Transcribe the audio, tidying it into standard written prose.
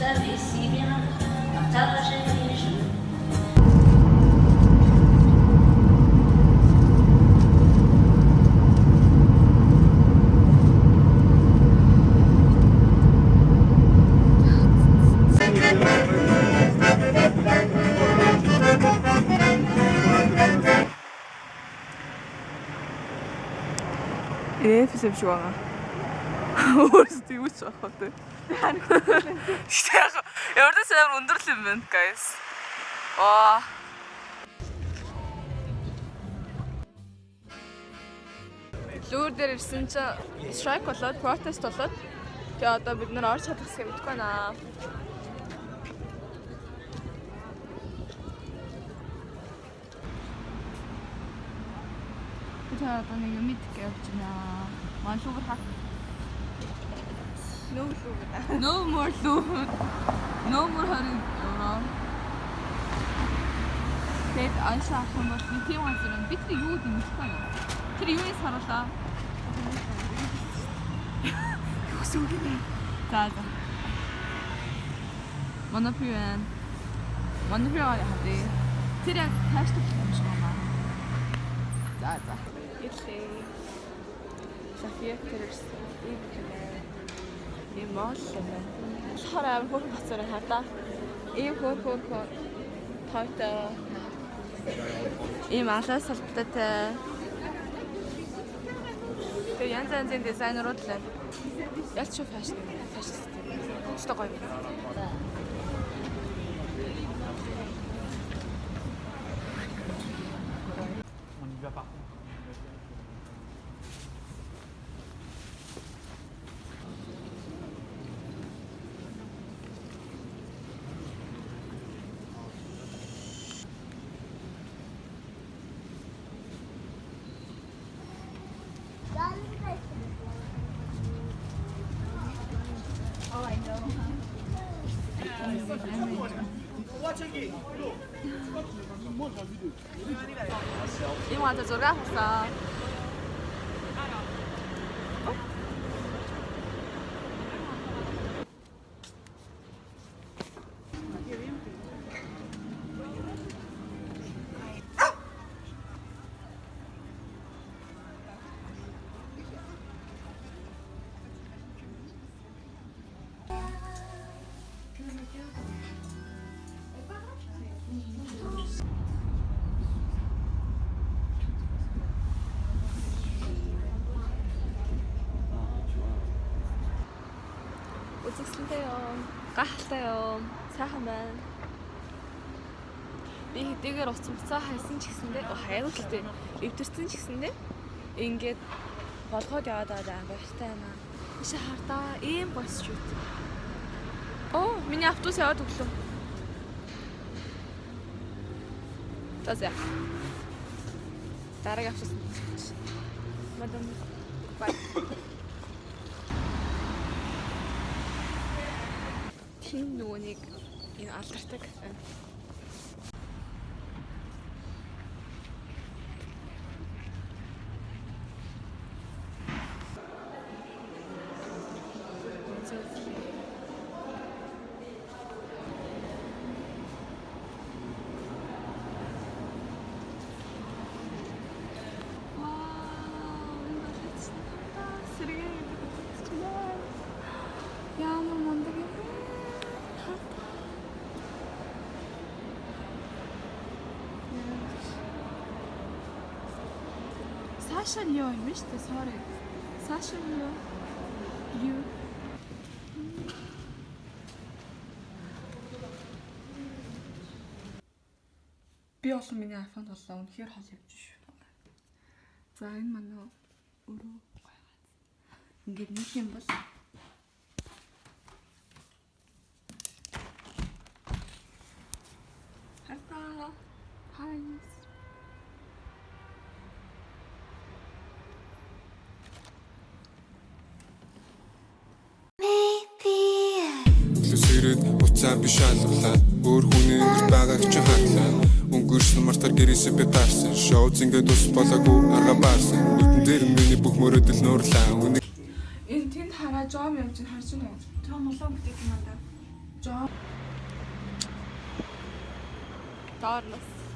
savez si bien partager les jeux. Ефис юм шиг байна. Өөрөөсөө юу ч авах вэ? Ямар ч амар өндөрлөл юм байна, guys. Оо. Лүүр дээр ирсэн чинь strike болоод, protest болоод тэгээ одоо бид нэр орж чадах юм мэдгүй байна. За одоо нэг юм идэх явж байна. Маань шугар хат. No sugar. No more sugar. No more хөрөнгө евро. Тэд аншаа ах юм бол нэг тийм газар бид тэр юу гэдэг юм бэ? Тэр юуээс харуулаа? Юу сүгэнэ? За. Монопиан. Монопиан яхад. Тэр яг тааштай юм шиг байна. За. Итлээ. Шафиятэрс ивтэнэ. Имоошн. Хараа хөр хацаар хадаа. Хөр таатай. Алаас салбартаатай. Тэгээ янз-янзын дизайнерууд л ялч фэшн. Өстой гоё. Ийм газар зураг авсан. Үзэгсэнтэйо, гахалтайо, сайхан байна. Би хэдийгээр уцаа хайсан ч гэсэндээ хайгуул л дээ. Эвдэрсэн ч гэсэндээ ингээд болгоод яваад байгаа баяртай байна. Ишээ хардаа ийм босч юу. Оо, миний автобус яваад өглөө. Тазя. Дараагийн автобус. Мадам. Бай. Тийм нүунийг энэ алдартай гэсэн. Саша юу юм бэ? Sorry. Саша юу? Би олон миний iPhone толлоо. Үнэхээр хол явж шүү. За энэ манай өрөө гайхаад. Ингээд нэг юм бол Хата. Хай. Уцаа биш алглаа өөр хүний ингэж байгааг чи хаглаа өнгөрсөн мартар гэрээсээ би таарсан шоуц ингээд ус болоогүй арга баарсан нүдэн дээр миний бүх мөрөөдөл нуурлаа энэ тэнд хараа жом явж харж байна. Том улаан бүтээх юм аа. Доорноос.